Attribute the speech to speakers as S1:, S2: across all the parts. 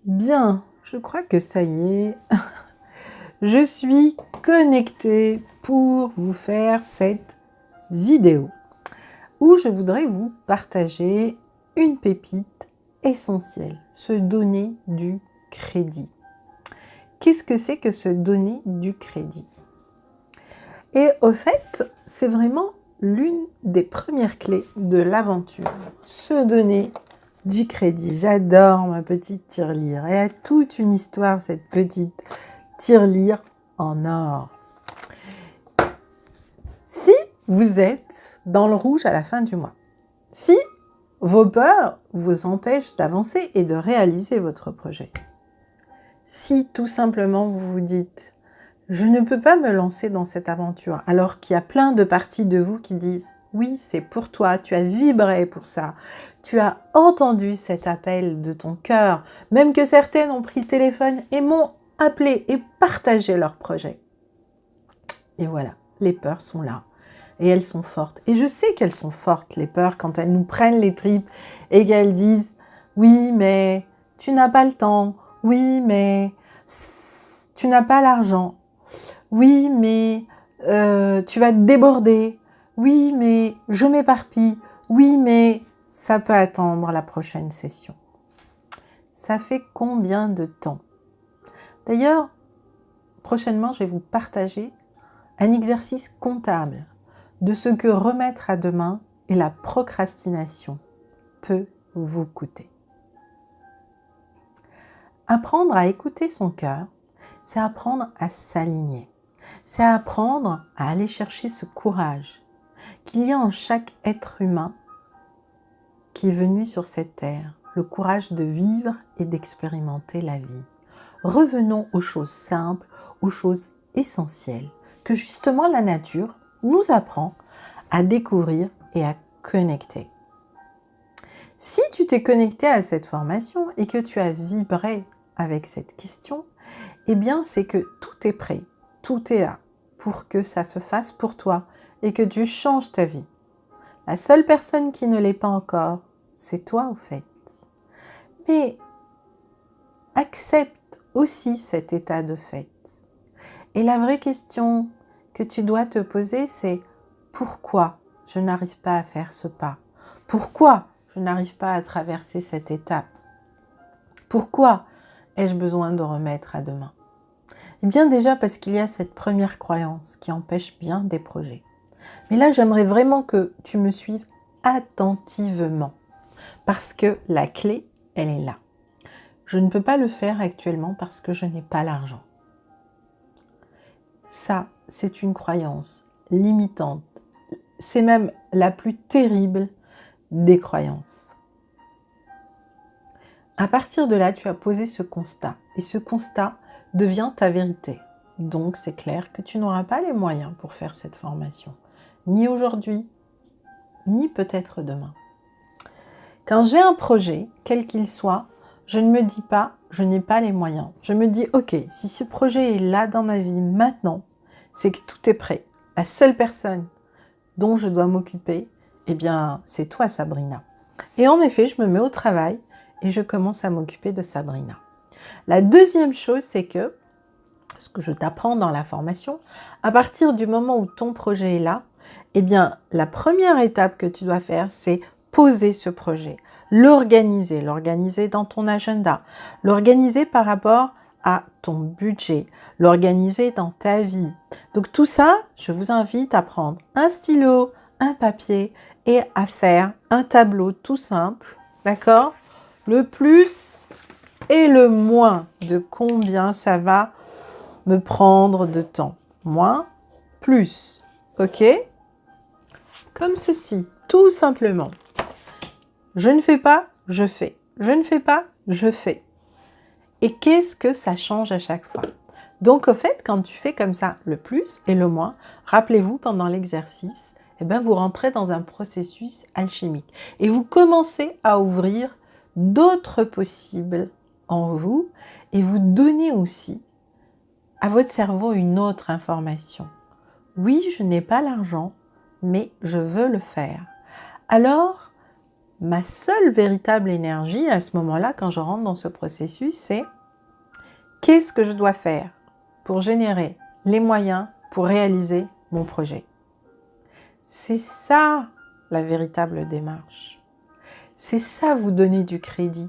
S1: Bien, je crois que ça y est. Je suis connectée pour vous faire cette vidéo où je voudrais vous partager une pépite essentielle, se donner du crédit. Qu'est-ce que c'est que se donner du crédit? Et au fait, c'est vraiment l'une des premières clés de l'aventure, se donner du crédit. J'adore ma petite tirelire. Elle a toute une histoire, cette petite tirelire en or. Si vous êtes dans le rouge à la fin du mois, si vos peurs vous empêchent d'avancer et de réaliser votre projet, si tout simplement vous vous dites « je ne peux pas me lancer dans cette aventure » alors qu'il y a plein de parties de vous qui disent « oui, c'est pour toi, tu as vibré pour ça, tu as entendu cet appel de ton cœur », même que certaines ont pris le téléphone et m'ont appelé et partagé leur projet. Et voilà, les peurs sont là. Et elles sont fortes. Et je sais qu'elles sont fortes, les peurs, quand elles nous prennent les tripes et qu'elles disent « oui, mais tu n'as pas le temps. Oui, mais tu n'as pas l'argent. Oui, mais tu vas te déborder. Oui, mais je m'éparpille. Oui, mais ça peut attendre la prochaine session. » Ça fait combien de temps? D'ailleurs, prochainement, je vais vous partager un exercice comptable de ce que remettre à demain et la procrastination peut vous coûter. Apprendre à écouter son cœur, c'est apprendre à s'aligner. C'est apprendre à aller chercher ce courage qu'il y a en chaque être humain qui est venu sur cette terre, le courage de vivre et d'expérimenter la vie. Revenons aux choses simples, aux choses essentielles, que justement la nature nous apprend à découvrir et à connecter. Si tu t'es connecté à cette formation et que tu as vibré avec cette question, eh bien c'est que tout est prêt, tout est là pour que ça se fasse pour toi et que tu changes ta vie. La seule personne qui ne l'est pas encore, c'est toi au fait. Mais accepte aussi cet état de fait. Et la vraie question que tu dois te poser, c'est pourquoi je n'arrive pas à faire ce pas? Pourquoi je n'arrive pas à traverser cette étape? Pourquoi ai-je besoin de remettre à demain? Eh bien déjà parce qu'il y a cette première croyance qui empêche bien des projets. Mais là, j'aimerais vraiment que tu me suives attentivement parce que la clé, elle est là. Je ne peux pas le faire actuellement parce que je n'ai pas l'argent. Ça, c'est une croyance limitante. C'est même la plus terrible des croyances. À partir de là, tu as posé ce constat. Et ce constat devient ta vérité. Donc, c'est clair que tu n'auras pas les moyens pour faire cette formation. Ni aujourd'hui, ni peut-être demain. Quand j'ai un projet, quel qu'il soit, je ne me dis pas « je n'ai pas les moyens ». Je me dis « ok, si ce projet est là dans ma vie maintenant, c'est que tout est prêt. La seule personne dont je dois m'occuper, eh bien, c'est toi, Sabrina. » Et en effet, je me mets au travail et je commence à m'occuper de Sabrina. La deuxième chose, c'est que, ce que je t'apprends dans la formation, à partir du moment où ton projet est là, eh bien, la première étape que tu dois faire, c'est poser ce projet, l'organiser dans ton agenda, l'organiser par rapport à ton budget, l'organiser dans ta vie. Donc tout ça, je vous invite à prendre un stylo, un papier et à faire un tableau tout simple, d'accord? Le plus et le moins de combien ça va me prendre de temps. Moins, plus, ok? Comme ceci, tout simplement. Je ne fais pas, je fais. Je ne fais pas, je fais. Et qu'est-ce que ça change à chaque fois? Donc, au fait, quand tu fais comme ça, le plus et le moins, rappelez-vous, pendant l'exercice, eh bien, vous rentrez dans un processus alchimique. Et vous commencez à ouvrir d'autres possibles en vous et vous donnez aussi à votre cerveau une autre information. Oui, je n'ai pas l'argent, mais je veux le faire. Alors, ma seule véritable énergie à ce moment-là, quand je rentre dans ce processus, c'est qu'est-ce que je dois faire pour générer les moyens pour réaliser mon projet. C'est ça la véritable démarche. C'est ça vous donner du crédit.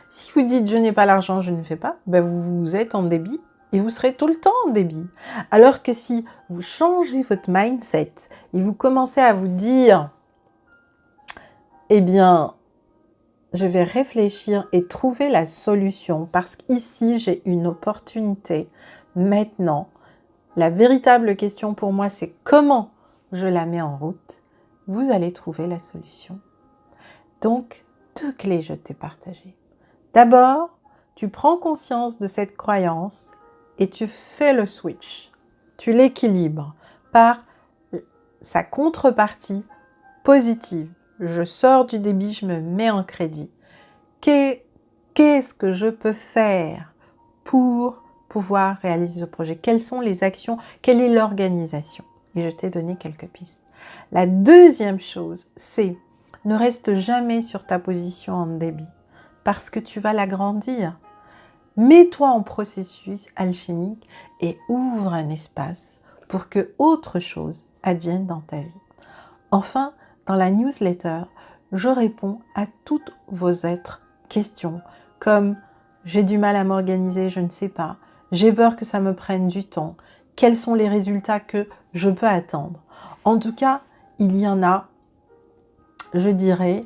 S1: Si vous dites « je n'ai pas l'argent, je ne fais pas », ben vous êtes en débit et vous serez tout le temps en débit. Alors que si vous changez votre mindset et vous commencez à vous dire « eh bien, je vais réfléchir et trouver la solution parce qu'ici, j'ai une opportunité. Maintenant, la véritable question pour moi, c'est comment je la mets en route. » Vous allez trouver la solution. Donc, 2 clés je t'ai partagées. D'abord, tu prends conscience de cette croyance et tu fais le switch. Tu l'équilibres par sa contrepartie positive. Je sors du débit, je me mets en crédit. Qu'est-ce que je peux faire pour pouvoir réaliser ce projet? Quelles sont les actions? Quelle est l'organisation? Et je t'ai donné quelques pistes. La deuxième chose, c'est ne reste jamais sur ta position en débit parce que tu vas l'agrandir. Mets-toi en processus alchimique et ouvre un espace pour que autre chose advienne dans ta vie. Enfin, dans la newsletter, je réponds à toutes vos autres questions comme « j'ai du mal à m'organiser, je ne sais pas »,« j'ai peur que ça me prenne du temps »,« quels sont les résultats que je peux attendre ?» En tout cas, il y en a, je dirais,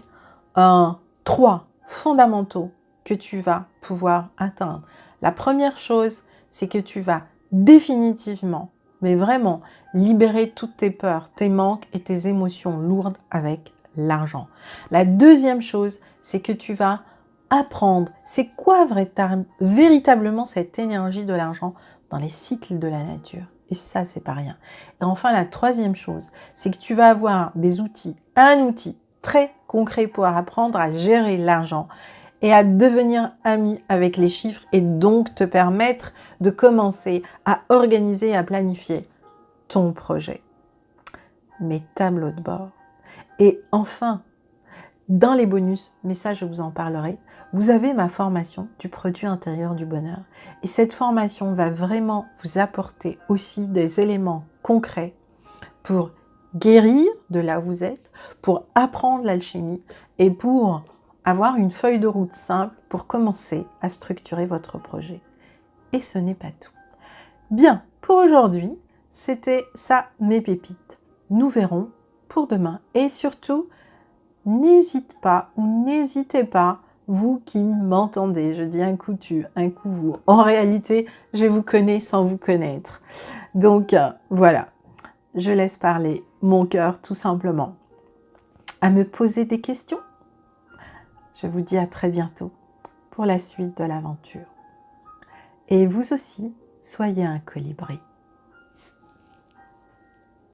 S1: 3 fondamentaux que tu vas pouvoir atteindre. La première chose, c'est que tu vas définitivement, mais vraiment, libérer toutes tes peurs, tes manques et tes émotions lourdes avec l'argent. La deuxième chose, c'est que tu vas apprendre c'est quoi véritablement cette énergie de l'argent dans les cycles de la nature. Et ça, c'est pas rien. Et enfin, la troisième chose, c'est que tu vas avoir des outils, un outil très concret pour apprendre à gérer l'argent et à devenir ami avec les chiffres et donc te permettre de commencer à organiser et à planifier ton projet. Mes tableaux de bord. Et enfin, dans les bonus, mais ça je vous en parlerai, vous avez ma formation du produit intérieur du bonheur. Et cette formation va vraiment vous apporter aussi des éléments concrets pour guérir de là où vous êtes, pour apprendre l'alchimie et pour avoir une feuille de route simple pour commencer à structurer votre projet. Et ce n'est pas tout. Bien, pour aujourd'hui, c'était ça mes pépites. Nous verrons pour demain. Et surtout, n'hésitez pas, vous qui m'entendez, je dis un coup tu, un coup vous. En réalité, je vous connais sans vous connaître. Donc voilà, je laisse parler mon cœur tout simplement. À me poser des questions. Je vous dis à très bientôt pour la suite de l'aventure. Et vous aussi, soyez un colibri.